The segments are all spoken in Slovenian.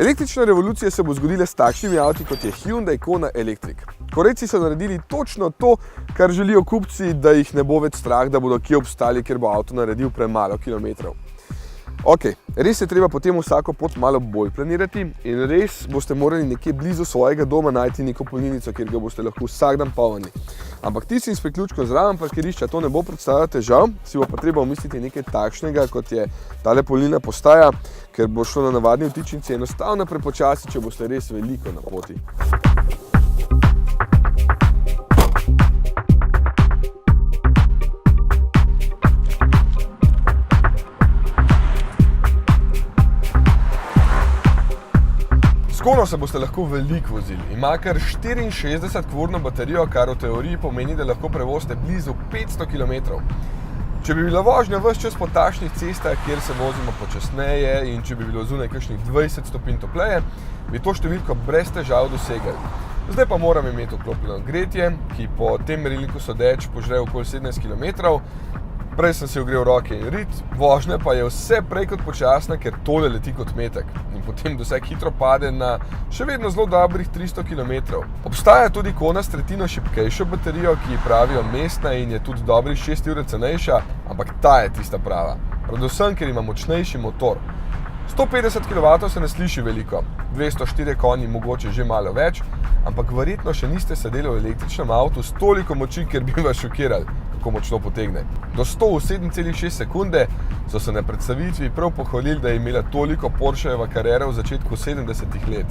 Električna revolucija se bo zgodila s takšnimi avti, kot je Hyundai Kona Electric. Korejci so naredili točno to, kar želijo kupci, da jih ne bo več strah, da bodo kje obstali, ker bo avto naredil premalo kilometrov. Ok, res je treba potem vsako pot malo bolj planirati in res boste morali nekje blizu svojega doma najti neko polnilnico, kjer ga boste lahko vsak dan polnili. Ampak tistim s priključkom zraven parkirišča to ne bo predstavljalo težav, si bo pa treba umisliti nekaj takšnega, kot je tale polnilna postaja, ker bo šlo na navadni vtičnici enostavno prepočasi, če boste res veliko na poti. S Kono se boste lahko veliko vozili. Ima kar 64-kvorno baterijo, kar v teoriji pomeni, da lahko prevozite blizu 500 km. Če bi bila vožnja ves čas po takšnih cestah, kjer se vozimo počasneje in če bi bilo zunaj kakšnih 20 stopinj topleje, bi to številko brez težav dosegali. Zdaj pa moram imeti vklopljeno gretje, ki po tem merilniku sodeč požre okoli 17 km. Prej sem si ogrel roke in rit, vožnja pa je vse prej kot počasna, ker tole leti kot metek. In potem doseg hitro pade na še vedno zelo dobrih 300 km. Obstaja tudi Kona s tretjino šibkejšo baterijo, ki pravijo mestna in je tudi dobrih 6 ur cenejša, ampak ta je tista prava. Predvsem, ker ima močnejši motor. 150 kW se ne sliši veliko, 204 konji mogoče že malo več, ampak verjetno še niste sedeli v električnem avtu s toliko moči, ker bi vas šokirali, kako močno potegne. Do 100 v 7,6 sekunde so se na predstavitvi prav pohvalili, da je imela toliko Porschejeva kariera v začetku 70-ih let.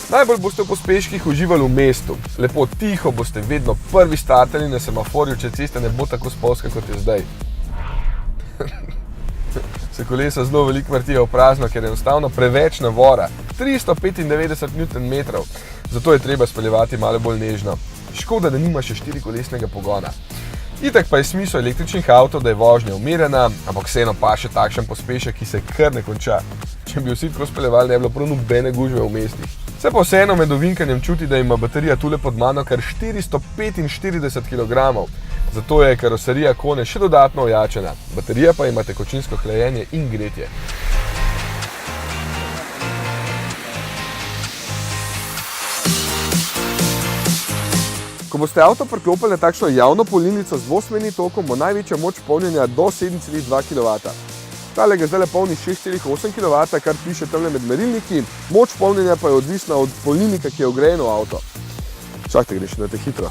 Najbolj boste v pospeških uživali v mestu. Lepo tiho boste vedno prvi startali na semaforju, če cesta ne bo tako spolzka, kot je zdaj. Se kolesa zelo veliko vrtijo v prazno, ker je enostavno preveč navora. 395 Nm, zato je treba speljevati malo bolj nežno. Škoda, da nima še 4-kolesnega pogona. Itak pa je smisel električnih avtov, da je vožnja umirjena, ampak vseeno pa še takšen pospešek, ki se kar ne konča. Če bi vsi tako speljevali, ne bi bilo prav nobene gužve v mestih. Se pa vseeno med ovinkanjem čuti, da ima baterija tule pod mano kar 445 kg. Zato je karoserija Kone še dodatno ojačena. Baterija pa ima tekočinsko hlajenje in gretje. Ko boste avto priklopili na takšno javno polnilnico z dvosmernim tokom, bo največja moč polnjenja do 7,2 kW. Tale ga zdaj polni 6,8 kW, kar piše tamle med merilniki, moč polnjenja pa je odvisna od polnilnika, ki je vgrajen v avto. Čakajte, greš, dajte hitro.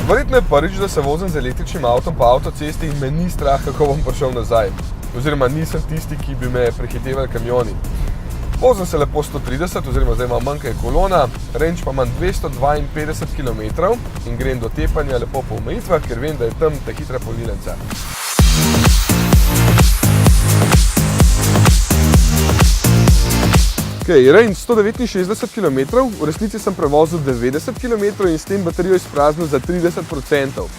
Verjetno je prvič, da se vozim z električnim avtom po avtocesti in me ni strah, kako bom prišel nazaj. Oziroma nisem tisti, ki bi me prehitevali kamioni. Vozim se lepo 130, oziroma zdaj imam manj kaj kolona, range pa imam 252 km in grem do tepanja lepo po omejitvah, ker vem, da je tam ta hitra polnilnica. Range 169 km, v resnici sem prevozil 90 km in s tem baterijo izpraznil za 30%.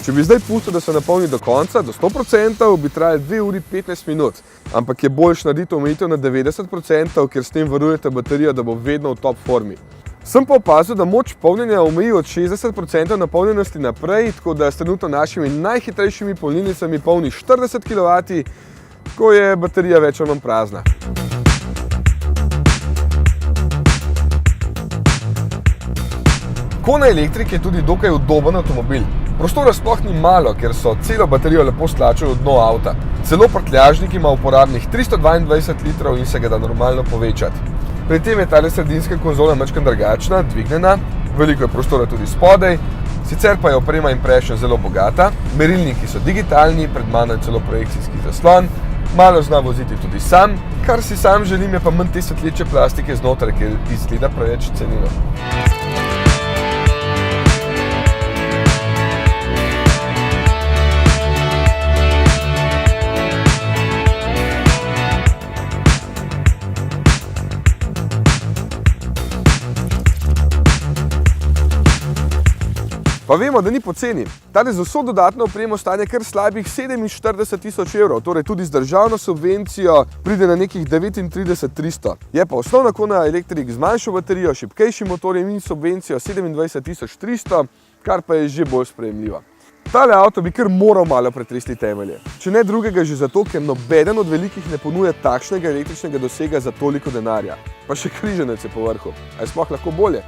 Če bi zdaj pustil, da se napolni do konca, do 100%, bi trajali 2 uri 15 minut. Ampak je boljš narediti omejitev na 90%, ker s tem varujete baterijo, da bo vedno v top formi. Sem pa opazil, da moč polnjenja omeji od 60% napolnjenosti naprej, tako da s trenutno našimi najhitrejšimi polnilnicami polni 40 kW, ko je baterija več ali manj prazna. Kona Electric je tudi dokaj udoben avtomobil. Prostora sploh ni malo, ker so celo baterijo lepo stlačili v dno avta. Celo prtljažnik ima uporabnih 322 litrov in se ga da normalno povečati. Pri tem je tale sredinska konzola majčkeno drugačna, dvignjena, veliko je prostora tudi spodaj, sicer pa je oprema Impression zelo bogata, merilniki so digitalni, pred mano je celo projekcijski zaslon, Malo zna voziti tudi sam, kar si sam želim, je pa manj te svetleče plastike znotraj, ker izgleda preveč ceneno. Pa vemo, da ni poceni. Tale z vso dodatno opremo stane kar slabih 47.000 evrov, torej tudi z državno subvencijo pride na nekih 39.300. Je pa osnovna Kona Electric z manjšo baterijo, šibkejšim motorjem in subvencijo 27.300, kar pa je že bolj sprejemljivo. Tale avto bi kar moral malo pretresti temelje. Če ne drugega že zato, ker nobeden od velikih ne ponuja takšnega električnega dosega za toliko denarja. Pa še križanec je po vrhu. A je sploh lahko bolje?